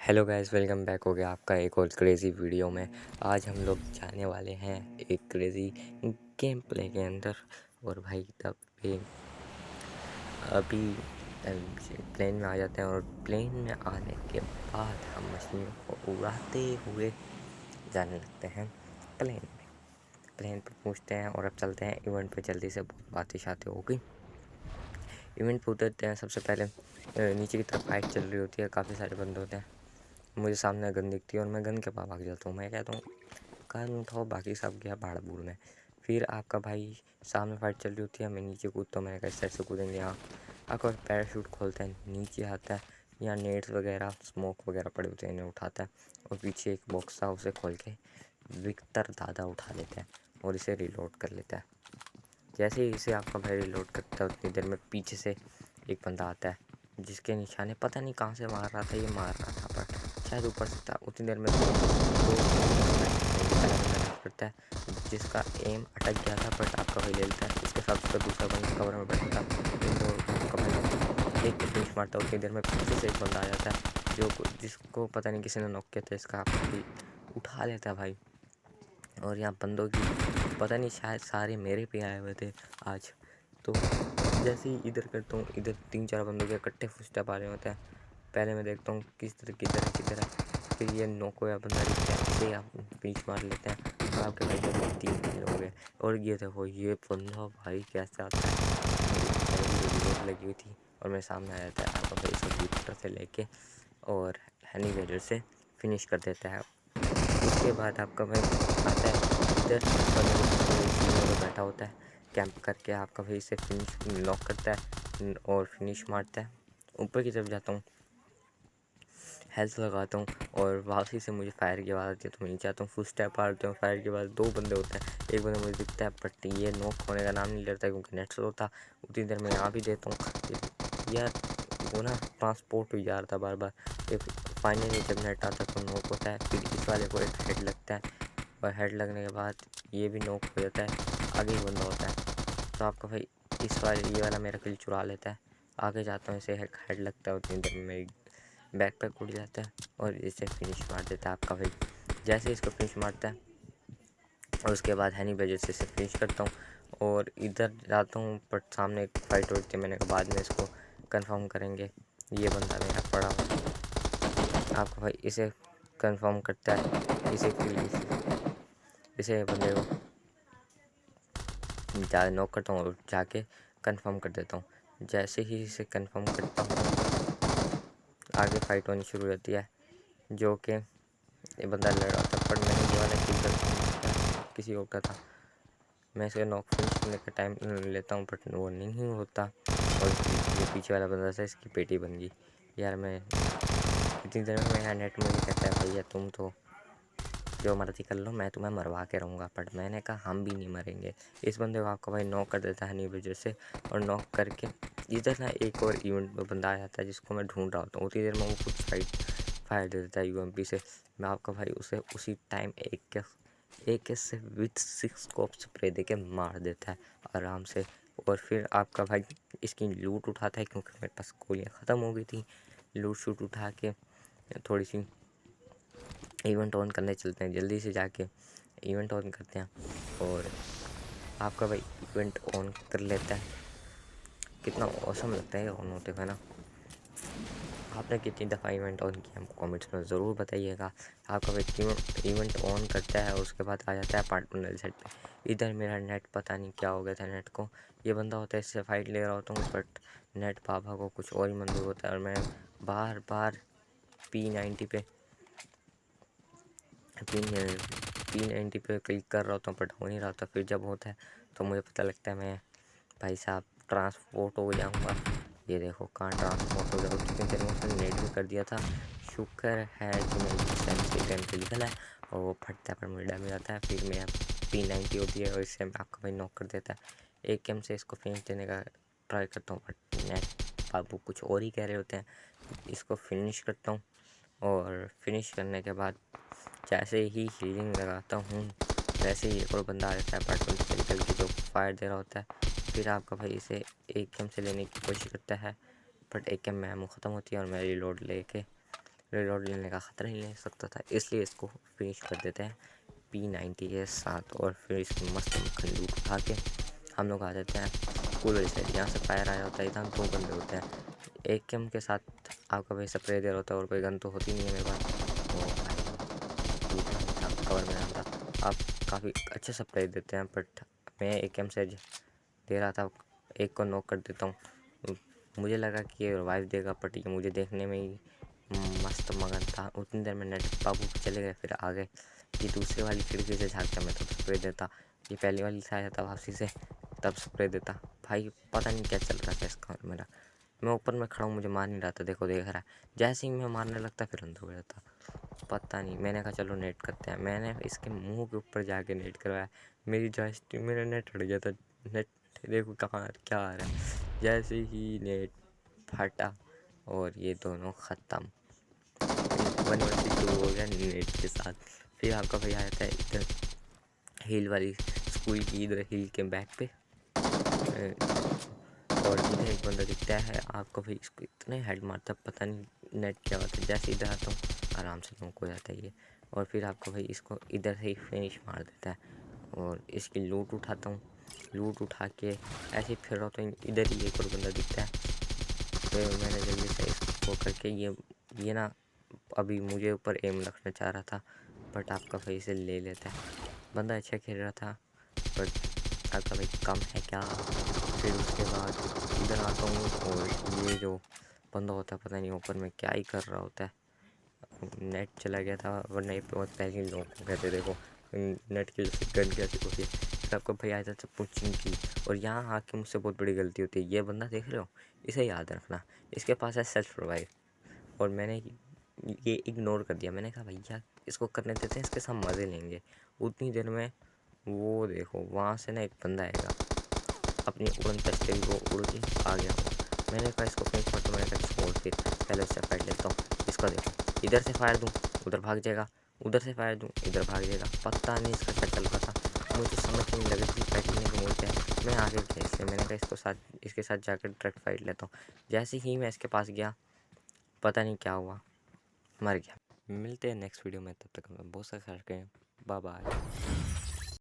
Hello guys, welcome back हो गया आपका एक और क्रेज़ी वीडियो में। आज हम लोग जाने वाले हैं एक क्रेज़ी गेम प्ले के अंदर। और भाई तब भी अभी प्लेन में आ जाते हैं और प्लेन में आने के बाद हम मछलियों को उड़ाते हुए जाने लगते हैं प्लेन में। प्लेन पर पहुँचते हैं और अब चलते हैं इवेंट पे जल्दी से। बहुत बातें शातें हो गई, इवेंट पे उतरते हैं। सबसे पहले नीचे की तरफ फाइट चल रही होती है, काफ़ी सारे बंदे होते हैं। मुझे सामने गन दिखती है और मैं गन के पास भाग जाता हूँ। मैं कहता हूँ गन उठाओ, बाकी सब गया भाड़ भूड़ में। फिर आपका भाई सामने फाइट चल रही होती है, मैं नीचे कूदता हूँ। मैंने कहा इस साइड से कूदेंगे। यहाँ आपका पैराशूट खोलता है, नीचे आता है, यहाँ नेट्स वगैरह स्मोक वगैरह पड़े होते हैं, इन्हें उठाता है। और पीछे एक बॉक्स था, उसे खोल के विक्टर दादा उठा लेता है और इसे रिलोड कर लेता है। जैसे ही इसे आपका भाई रिलोड करता है, उतनी देर में पीछे से एक बंदा आता है, जिसके निशाने पता नहीं कहाँ से मार रहा था। ये मार रहा था पर शायद ऊपर से था। उतनी देर में दो पहला बंदा रश करता है, जिसका एम अटक गया था, बट आपका भाई ले लेता है। इसके साथ उसका दूसरा बंदा कवर में बैठा था। इन दोनों का भाई एक फिनिश मारता है। उतनी देर में पीछे से एक बंदा आ जाता है, जिसको पता नहीं किसी ने नॉक किया था। इसका आपका भाई उठा लेता है भाई। और यहाँ बंदों की पता नहीं, शायद सारे मेरे पे आए हुए थे आज। तो जैसे ही इधर करता हूँ, इधर 3-4 बंदों के इकट्ठे फुटस्टेप आ रहे होते हैं। पहले मैं देखता हूँ किस तरह किधर है। फिर ये नोक या बंदा दिखता है, इसे आप पीछ मार लेते हैं। और आपके भाई जब 3 किल हो गए। और ये देखो ये बंदा भाई कैसे आता है। मेरी रिलोड लगी हुई थी और मेरे सामने आ जाता है। आपका भाई इसे हेलीकॉप्टर से लेके और हनी वेजर से फिनिश कर देता है। उसके बाद आपका भाई आता है इधर, पर बैठा होता है कैंप करके। आपका भाई इसे फिनिश लॉक करता है और फिनिश मारता है। ऊपर की तरफ जाता हूँ, हेल्थ लगाता हूँ और वापसी से मुझे फायर की आवाज़ आती है, तो मैं नीचे आता हूँ। फुल स्टेप मारते हूँ। फायर के बाद 2 बंदे होते हैं। एक बंदा मुझे दिखता है, बट ये नॉक होने का नाम नहीं लेता क्योंकि नेट स्लो था। उतनी देर में यहाँ भी देता हूँ यार, वो ना ट्रांसपोर्ट हो जा रहा था बार बार। फिर फाइनली जब नेट आता तो नॉक होता है। फिर इस वाले को एक हेड लगता है और हेड लगने के बाद ये भी नॉक हो जाता है। आगे ही बंदा होता है, तो आपका भाई ये वाला मेरा किल चुरा लेता है। आगे जाता हूँ, इसे हेड लगता है। उतनी देर में मेरी बैकपैक उड़ जाता है और इसे फिनिश मार देता है आपका भाई। जैसे इसको फिनिश मारता है और उसके बाद हनी बजट से इसे फिनिश करता हूँ और इधर जाता हूँ। बट सामने एक फाइट होती है, मैंने कहा बाद में इसको कंफर्म करेंगे। ये बंदा मेरा पड़ा हुआ, आपका भाई इसे कंफर्म करता है। इसे बंदे को नॉक करता हूँ और जाके कंफर्म कर देता हूँ। जैसे ही इसे कंफर्म करता हूँ, आगे फाइट होनी शुरू हो जाती है, जो कि ये बंदा लड़ रहा था। पर मैंने ये वाला किल कर किसी और का था। मैं इसे नॉक फिनिश करने का टाइम लेता हूँ, बट वो नहीं होता। और ये पीछे वाला बंदा था, इसकी पेटी बन गई। यार मैं इतनी देर में मेरा नेट मुझे कहता है भैया तुम तो जो मर्जी कर लो, मैं तुम्हें मरवा के रहूँगा। बट मैंने कहा हम भी नहीं मरेंगे। इस बंदे को आपका भाई नॉक कर देता है हनी वजह से। और नॉक करके इधर ना एक और इवेंट में बंदा आ जाता है, जिसको मैं ढूंढ रहा होता हूँ। उतनी देर में वो खुद फायर दे देता है यूएमपी से। मैं आपका भाई उसे उसी टाइम एक से विथ 6 स्कोप स्प्रे दे के मार देता है आराम से। और फिर आपका भाई इसकी लूट उठाता है, क्योंकि मेरे पास गोलियाँ ख़त्म हो गई थी। लूट शूट उठा के थोड़ी सी इवेंट ऑन करने चलते हैं। जल्दी से जाके इवेंट ऑन करते हैं और आपका भाई इवेंट ऑन कर लेता है। कितना औसम लगता है ऑन होते हुए ना। आपने कितनी दफ़ा इवेंट ऑन किया हमको कमेंट्स में ज़रूर बताइएगा। आपका भाई इवेंट ऑन करता है और उसके बाद आ जाता है पार्टनर सेट पे। इधर मेरा नेट पता नहीं क्या हो गया था नेट को। ये बंदा होता है, इससे फाइट ले रहा होता हूँ, बट नेट पापा को कुछ और ही मंजूर होता है। और मैं बार बार P90 पे क्लिक कर रहा होता हूँ, बट हो नहीं रहा होता। फिर जब होता है तो मुझे पता लगता है मैं भाई साहब ट्रांसपोर्ट हो जाऊँगा। ये देखो कहाँ ट्रांसपोर्ट हो जाऊँ। कितनी देर में उसने नेट भी कर दिया था। शुक्र है कि मेरी सेंसिटिव टाइम पे निकला है और वो फटता है, पर मुझे डैमेज आता है। फिर मेरा P90 होती है और इससे आपका भाई नॉक कर देता है। एक गेम से इसको फिनिश देने का ट्राई करता हूँ, बट नेट बाबू कुछ और ही कह रहे होते हैं। इसको फिनिश करता हूँ और फिनिश करने के बाद जैसे ही हीलिंग लगाता हूँ, वैसे ही एक और बंदा आ जाता है पार्टनर से निकल के, जो फायर दे रहा होता है। फिर आपका भाई इसे एक गेम से लेने की कोशिश करता है, बट एक गेम में एमो ख़त्म होती है और मैं रिलोड लेके रेड डॉट लेने का ख़तरा ही ले सकता था, इसलिए इसको फिनिश कर देते हैं P90 के साथ। और फिर इसकी मस्त मक्खन लूट उठा के हम लोग आ जाते हैं कूल वाली साइड। यहाँ से फायर आया होता है, इधर 2 बंदे होते हैं। एक कैम के साथ आपका भाई स्प्रे दे रहा होता है और कोई गन तो होती नहीं है मेरे पास, तो भाई दूसरा नहीं था, कवर में आता। आप काफ़ी अच्छे स्प्रे देते हैं, बट मैं एक कैम से दे रहा था, एक को नॉक कर देता हूँ। मुझे लगा कि ये रिवाइव देगा, बट ये मुझे देखने में ही मस्त मगन था। उतनी देर में नेट बाबू चले गए, फिर आ गए। ये दूसरे वाली खिड़की से झाँकता, मैं तब स्प्रे देता। ये पहली वाली से आया था वापसी से, तब स्प्रे देता। भाई पता नहीं क्या चल रहा था इसका और मेरा। मैं ऊपर में खड़ा हूँ, मुझे मार नहीं रहा था, देखो देख रहा है। जैसे ही मैं मारने लगता फिर अंदर हो जाता, पता नहीं। मैंने कहा चलो नेट करते हैं, मैंने इसके मुंह के ऊपर जाके नेट करवाया। मेरी जॉयस्टिक, मेरा नेट हट गया था। नेट देखो कहाँ क्या आ रहा है। जैसे ही नेट फटा और ये दोनों ख़त्म, 1 हो गया नेट के साथ। फिर आपका भाई आया था इधर हिल वाली स्कूल की, इधर हिल के बैक पे, और इधर एक बंदा दिखता है आपको भाई, इसको इतने हेड मारता है पता नहीं नेट क्या होता है। जैसे इधर आता हूँ आराम से नॉक हो जाता है ये, और फिर आपको भाई इसको इधर से ही फिनिश मार देता है। और इसकी लूट उठाता हूँ, लूट उठा के ऐसे ही फिर रहा तो इधर ही एक और बंदा दिखता है। फिर मैंने जल्दी से इसको करके ये ना अभी मुझे ऊपर एम रखना चाह रहा था, बट आपका भाई इसे ले लेता है। बंदा अच्छा खेल रहा था, बट आपका भाई कम है क्या। फिर उसके बाद इधर आता हूँ, और ये जो बंदा होता है पता नहीं ऊपर में क्या ही कर रहा होता है। नेट चला गया था, वरना ये बहुत पहले ही लोग हो गए थे। देखो नेट की वजह से गन कैसी होती है। फिर आपको भाई आया था पुचिंग की, और यहाँ आके मुझसे बहुत बड़ी गलती होती है। ये बंदा देख रहे हो, इसे याद रखना, इसके पास है सेल्फ प्रोवाइड, और मैंने ये इग्नोर कर दिया। मैंने कहा भैया इसको करने देते हैं, इसके साथ मज़े लेंगे। उतनी देर में वो देखो वहाँ से ना एक बंदा आएगा, अपनी उड़न तस्ते ही वो उड़ के आ गया वो। मैंने कहा इसको फेंक पड़, तो मैंने कहा छोड़, फिर पहले उससे फाइट लेता हूँ। इसका देखो, इधर से फायर दूँ उधर भाग जाएगा, उधर से फायर दूँ इधर भाग जाएगा, पता नहीं इसका क्या चल रहा था। मुझे समझ नहीं लग रही थी फाइट लेने के मूड पे है। मैं आगे गया, इसलिए मैंने कहा इसके साथ जाकर डायरेक्ट फाइट लेता हूँ। जैसे ही मैं इसके पास गया, पता नहीं क्या हुआ, मर गया। मिलते हैं नेक्स्ट वीडियो में, तब तक बहुत सारे बाय बाय।